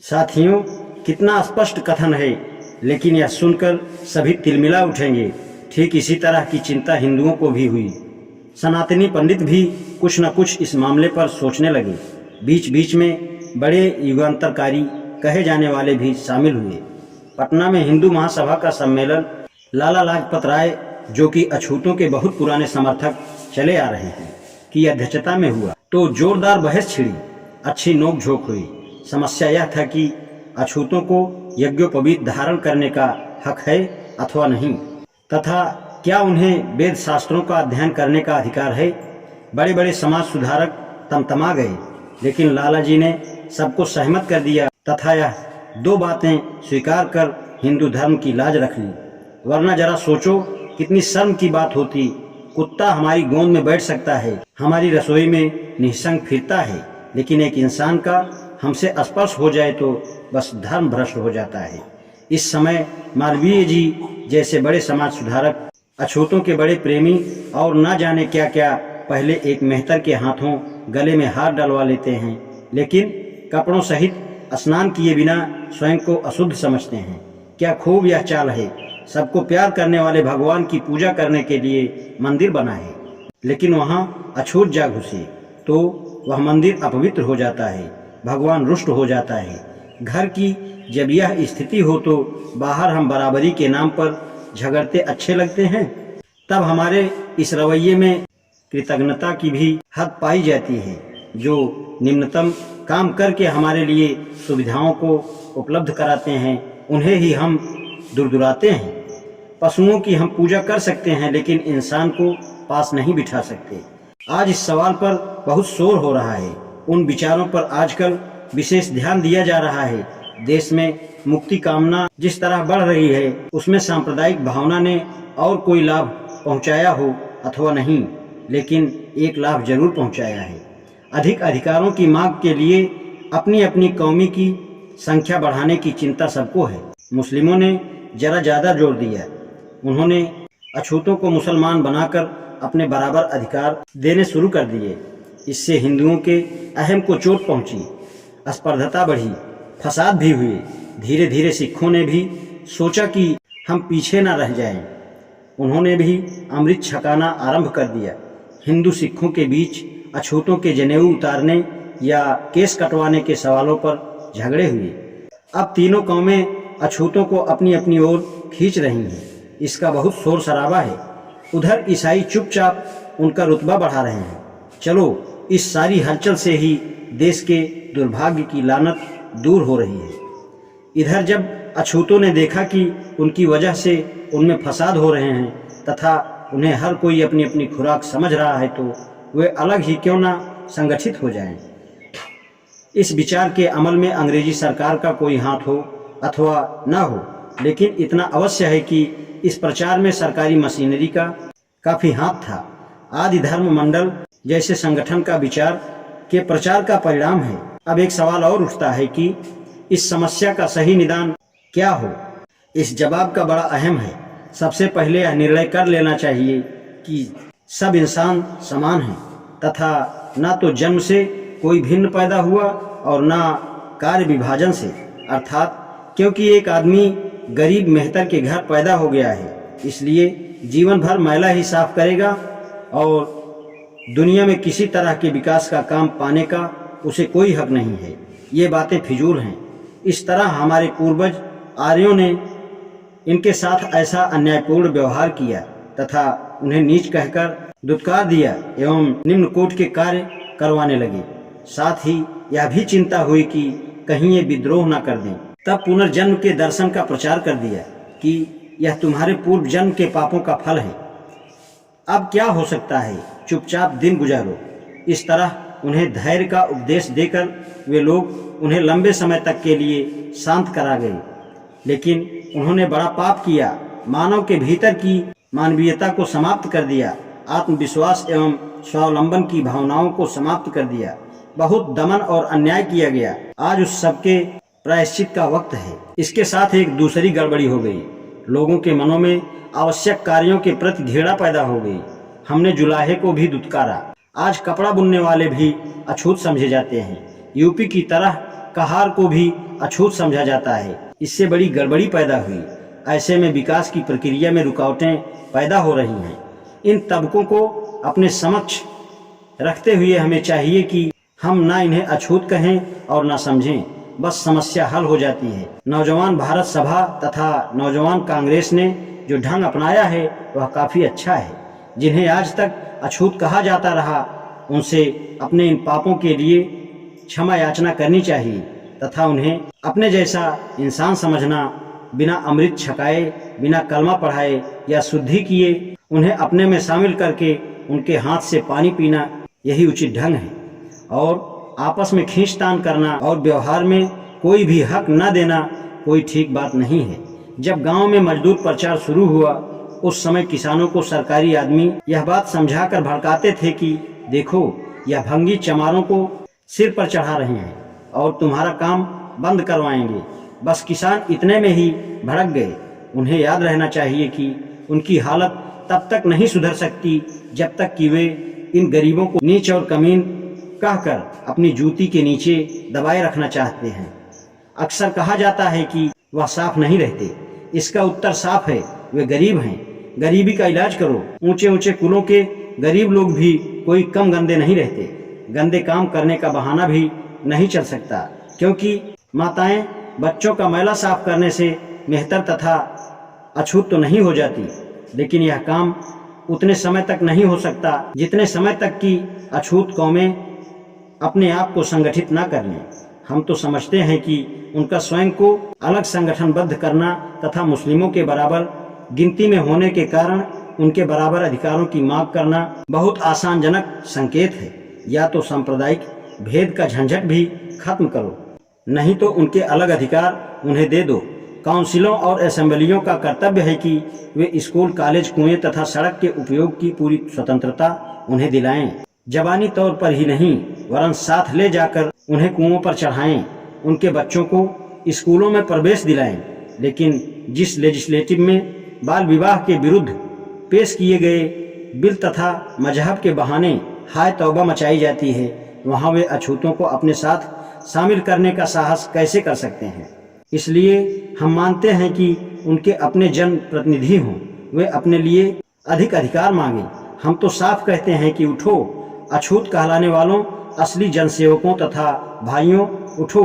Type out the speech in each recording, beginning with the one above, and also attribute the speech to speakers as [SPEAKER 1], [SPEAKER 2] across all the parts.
[SPEAKER 1] साथियों, कितना स्पष्ट कथन है, लेकिन यह सुनकर सभी तिलमिला उठेंगे। ठीक इसी तरह की चिंता हिंदुओं को भी हुई। सनातनी पंडित भी कुछ न कुछ इस मामले पर सोचने लगे। बीच बीच में बड़े युगांतरकारी कहे जाने वाले भी शामिल हुए। पटना में हिंदू महासभा का सम्मेलन लाला लाजपत राय, जो कि अछूतों के बहुत पुराने समर्थक चले आ रहे हैं, की अध्यक्षता में हुआ तो जोरदार बहस छिड़ी। अच्छी नोकझोंक हुई। समस्या यह था कि अछूतों को यज्ञोपवीत धारण करने का हक है अथवा नहीं, तथा क्या उन्हें वेद शास्त्रों का अध्ययन करने का अधिकार है। बड़े बड़े समाज सुधारक तमतमा गए, लेकिन लाला जी ने सबको सहमत कर दिया तथा यह दो बातें स्वीकार कर हिंदू धर्म की लाज रख ली। वरना जरा सोचो, कितनी शर्म की बात होती। कुत्ता हमारी गोद में बैठ सकता है, हमारी रसोई में निःसंग फिरता है, लेकिन एक इंसान का हमसे स्पर्श हो जाए तो बस धर्म भ्रष्ट हो जाता है। इस समय मालवीय जी जैसे बड़े समाज सुधारक, अछूतों के बड़े प्रेमी और न जाने क्या क्या पहले एक मेहतर के हाथों गले में हाथ डलवा लेते हैं, लेकिन कपड़ों सहित स्नान किए बिना स्वयं को अशुद्ध समझते हैं। क्या खूब यह चाल है। सबको प्यार करने वाले भगवान की पूजा करने के लिए मंदिर बना है, लेकिन वहाँ अछूत जा घुसे तो वह मंदिर अपवित्र हो जाता है, भगवान रुष्ट हो जाता है। घर की जब यह स्थिति हो तो बाहर हम बराबरी के नाम पर झगड़ते अच्छे लगते हैं। तब हमारे इस रवैये में कृतज्ञता की भी हद पाई जाती है। जो निम्नतम काम करके हमारे लिए सुविधाओं को उपलब्ध कराते हैं, उन्हें ही हम दुरदुराते हैं। पशुओं की हम पूजा कर सकते हैं, लेकिन इंसान को पास नहीं बिठा सकते। आज इस सवाल पर बहुत शोर हो रहा है। उन विचारों पर आजकल विशेष ध्यान दिया जा रहा है। देश में मुक्ति कामना जिस तरह बढ़ रही है, उसमें सांप्रदायिक भावना ने और कोई लाभ पहुंचाया हो अथवा नहीं, लेकिन एक लाभ जरूर पहुंचाया है। अधिक अधिकारों की मांग के लिए अपनी अपनी कौमी की संख्या बढ़ाने की चिंता सबको है। मुस्लिमों ने जरा ज़्यादा जोर दिया। उन्होंने अछूतों को मुसलमान बनाकर अपने बराबर अधिकार देने शुरू कर दिए। इससे हिंदुओं के अहम को चोट पहुंची, अस्पर्धता बढ़ी, फसाद भी हुए। धीरे धीरे सिखों ने भी सोचा कि हम पीछे न रह जाएं। उन्होंने भी अमृत छकाना आरंभ कर दिया। हिंदू सिखों के बीच अछूतों के जनेऊ उतारने या केस कटवाने के सवालों पर झगड़े हुए। अब तीनों कौमें अछूतों को अपनी अपनी ओर खींच रही हैं। इसका बहुत शोर शराबा है। उधर ईसाई चुपचाप उनका रुतबा बढ़ा रहे हैं। चलो, इस सारी हलचल से ही देश के दुर्भाग्य की लानत दूर हो रही है। इधर जब अछूतों ने देखा कि उनकी वजह से उनमें फसाद हो रहे हैं तथा उन्हें हर कोई अपनी अपनी खुराक समझ रहा है, तो वे अलग ही क्यों ना संगठित हो जाएं। इस विचार के अमल में अंग्रेजी सरकार का कोई हाथ हो अथवा न हो, लेकिन इतना अवश्य है कि इस प्रचार में सरकारी मशीनरी का काफी हाथ था। आदि धर्म मंडल जैसे संगठन का विचार के प्रचार का परिणाम है। अब एक सवाल और उठता है कि इस समस्या का सही निदान क्या हो। इस जवाब का बड़ा अहम है। सबसे पहले यह निर्णय कर लेना चाहिए कि सब इंसान समान हैं तथा न तो जन्म से कोई भिन्न पैदा हुआ और न कार्य विभाजन से, अर्थात क्योंकि एक आदमी गरीब मेहतर के घर पैदा हो गया है, इसलिए जीवन भर मैला ही साफ करेगा और दुनिया में किसी तरह के विकास का काम पाने का उसे कोई हक नहीं है। ये बातें फिजूल हैं। इस तरह हमारे पूर्वज आर्यों ने इनके साथ ऐसा अन्यायपूर्ण व्यवहार किया तथा उन्हें नीच कहकर दुत्कार दिया एवं निम्न कोट के कार्य करवाने लगे। साथ ही यह भी चिंता हुई कि कहीं ये विद्रोह न कर दें। तब पुनर्जन्म के दर्शन का प्रचार कर दिया कि यह तुम्हारे पूर्व जन्म के पापों का फल है। अब क्या हो सकता है, चुपचाप दिन गुजारो। इस तरह उन्हें धैर्य का उपदेश देकर वे लोग उन्हें लंबे समय तक के लिए शांत करा गए। लेकिन उन्होंने बड़ा पाप किया। मानव के भीतर की मानवीयता को समाप्त कर दिया। आत्मविश्वास एवं स्वावलंबन की भावनाओं को समाप्त कर दिया। बहुत दमन और अन्याय किया गया। आज उस सबके प्रायश्चित का वक्त है। इसके साथ एक दूसरी गड़बड़ी हो गई। लोगों के मनों में आवश्यक कार्यों के प्रति घृणा पैदा हो गई। हमने जुलाहे को भी दुत्कारा। आज कपड़ा बुनने वाले भी अछूत समझे जाते हैं। यूपी की तरह कहार को भी अछूत समझा जाता है। इससे बड़ी गड़बड़ी पैदा हुई। ऐसे में विकास की प्रक्रिया में रुकावटें पैदा हो रही हैं। इन तबकों को अपने समक्ष रखते हुए हमें चाहिए कि हम ना इन्हें अछूत कहें और ना समझें, बस समस्या हल हो जाती है। नौजवान भारत सभा तथा नौजवान कांग्रेस ने जो ढंग अपनाया है वह काफ़ी अच्छा है। जिन्हें आज तक अछूत कहा जाता रहा, उनसे अपने इन पापों के लिए क्षमा याचना करनी चाहिए तथा उन्हें अपने जैसा इंसान समझना, बिना अमृत छकाए, बिना कलमा पढ़ाए या शुद्धि किए उन्हें अपने में शामिल करके उनके हाथ से पानी पीना यही उचित ढंग है। और आपस में खींचतान करना और व्यवहार में कोई भी हक न देना कोई ठीक बात नहीं है। जब गांव में मजदूर प्रचार शुरू हुआ, उस समय किसानों को सरकारी आदमी यह बात समझाकर भड़काते थे कि देखो, यह भंगी चमारों को सिर पर चढ़ा रहे हैं और तुम्हारा काम बंद करवाएंगे। बस किसान इतने में ही भड़क गए। उन्हें याद रहना चाहिए कि उनकी हालत तब तक नहीं सुधर सकती जब तक कि वे इन गरीबों को नीच और कमीन कहकर अपनी जूती के नीचे दबाए रखना चाहते हैं। अक्सर कहा जाता है कि वह साफ नहीं रहते। इसका उत्तर साफ है, वे गरीब हैं। गरीबी का इलाज करो। ऊंचे ऊंचे कुलों के गरीब लोग भी कोई कम गंदे नहीं रहते। गंदे काम करने का बहाना भी नहीं चल सकता, क्योंकि माताएं बच्चों का मैला साफ करने से मेहतर तथा अछूत तो नहीं हो जाती, लेकिन यह काम उतने समय तक नहीं हो सकता जितने समय तक कि अछूत कौमें अपने आप को संगठित न कर लें। हम तो समझते हैं कि उनका स्वयं को अलग संगठनबद्ध करना तथा मुस्लिमों के बराबर गिनती में होने के कारण उनके बराबर अधिकारों की मांग करना बहुत आसानजनक संकेत है। या तो सांप्रदायिक भेद का झंझट भी खत्म करो, नहीं तो उनके अलग अधिकार उन्हें दे दो। काउंसिलों और असेंबलियों का कर्तव्य है कि वे स्कूल, कॉलेज, कुएं तथा सड़क के उपयोग की पूरी स्वतंत्रता उन्हें दिलाएं। जबानी तौर पर ही नहीं, वरन साथ ले जाकर उन्हें कुओं पर चढ़ाएं। उनके बच्चों को स्कूलों में प्रवेश दिलाएं। लेकिन जिस लेजिस्लेटिव में बाल विवाह के विरुद्ध पेश किए गए बिल तथा मजहब के बहाने हाय तौबा मचाई जाती है, वहाँ वे अछूतों को अपने साथ शामिल करने का साहस कैसे कर सकते हैं। इसलिए हम मानते हैं कि उनके अपने जन प्रतिनिधि हों, वे अपने लिए अधिक अधिकार मांगे। हम तो साफ कहते हैं कि उठो, अछूत कहलाने वालों, असली जनसेवकों तथा भाइयों, उठो,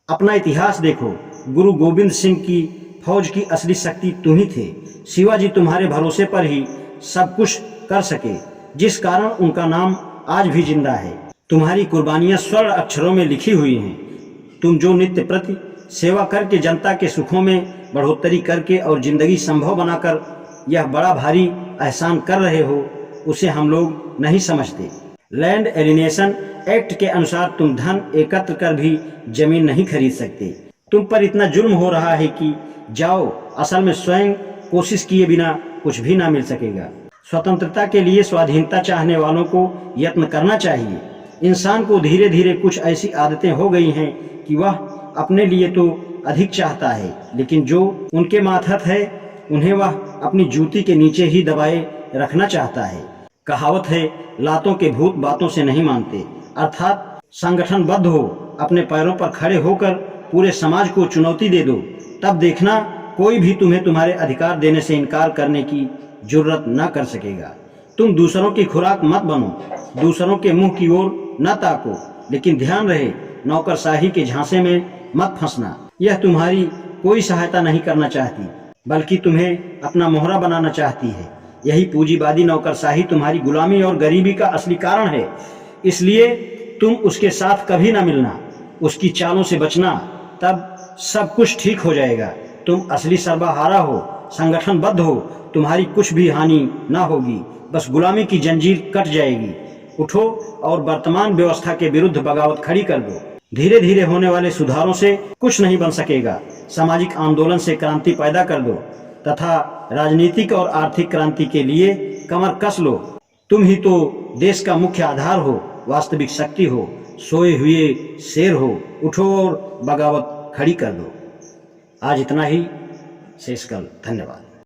[SPEAKER 1] अपना इतिहास देखो। गुरु गोविंद सिंह की फौज की असली शक्ति तुम ही थे। शिवाजी तुम्हारे भरोसे पर ही सब कुछ कर सके, जिस कारण उनका नाम आज भी जिंदा है। तुम्हारी कुर्बानियां स्वर्ण अक्षरों में लिखी हुई हैं। तुम जो नित्य प्रति सेवा करके, जनता के सुखों में बढ़ोतरी करके और जिंदगी संभव बनाकर यह बड़ा भारी एहसान कर रहे हो, उसे हम लोग नहीं समझते। लैंड एलिनेशन एक्ट के अनुसार तुम धन एकत्र कर भी जमीन नहीं खरीद सकते। तुम पर इतना जुल्म हो रहा है कि जाओ, असल में स्वयं कोशिश किए बिना कुछ भी ना मिल सकेगा। स्वतंत्रता के लिए स्वाधीनता चाहने वालों को यत्न करना चाहिए। इंसान को धीरे धीरे कुछ ऐसी आदतें हो गई हैं कि वह अपने लिए तो अधिक चाहता है, लेकिन जो उनके मातहत है उन्हें वह अपनी जूती के नीचे ही दबाए रखना चाहता है। कहावत है, लातों के भूत बातों से नहीं मानते। अर्थात संगठनबद्ध हो, अपने पैरों पर खड़े होकर पूरे समाज को चुनौती दे दो, तब देखना कोई भी तुम्हें तुम्हारे अधिकार देने से इनकार करने की जुर्रत न कर सकेगा। तुम दूसरों की खुराक मत बनो, दूसरों के मुंह की ओर न ताको, लेकिन ध्यान रहे नौकरशाही के झांसे में मत फंसना। यह तुम्हारी कोई सहायता नहीं करना चाहती, बल्कि तुम्हें अपना मोहरा बनाना चाहती है। यही पूंजीवादी नौकरशाही तुम्हारी गुलामी और गरीबी का असली कारण है। इसलिए तुम उसके साथ कभी ना मिलना, उसकी चालों से बचना, तब सब कुछ ठीक हो जाएगा। तुम असली सर्वहारा हो, संगठनबद्ध हो, तुम्हारी कुछ भी हानि ना होगी, बस गुलामी की जंजीर कट जाएगी। उठो और वर्तमान व्यवस्था के विरुद्ध बगावत खड़ी कर दो। धीरे धीरे होने वाले सुधारों से कुछ नहीं बन सकेगा। सामाजिक आंदोलन से क्रांति पैदा कर दो तथा राजनीतिक और आर्थिक क्रांति के लिए कमर कस लो। तुम ही तो देश का मुख्य आधार हो, वास्तविक शक्ति हो, सोए हुए शेर हो। उठो और बगावत खड़ी कर दो। आज इतना ही, शेष कल। धन्यवाद।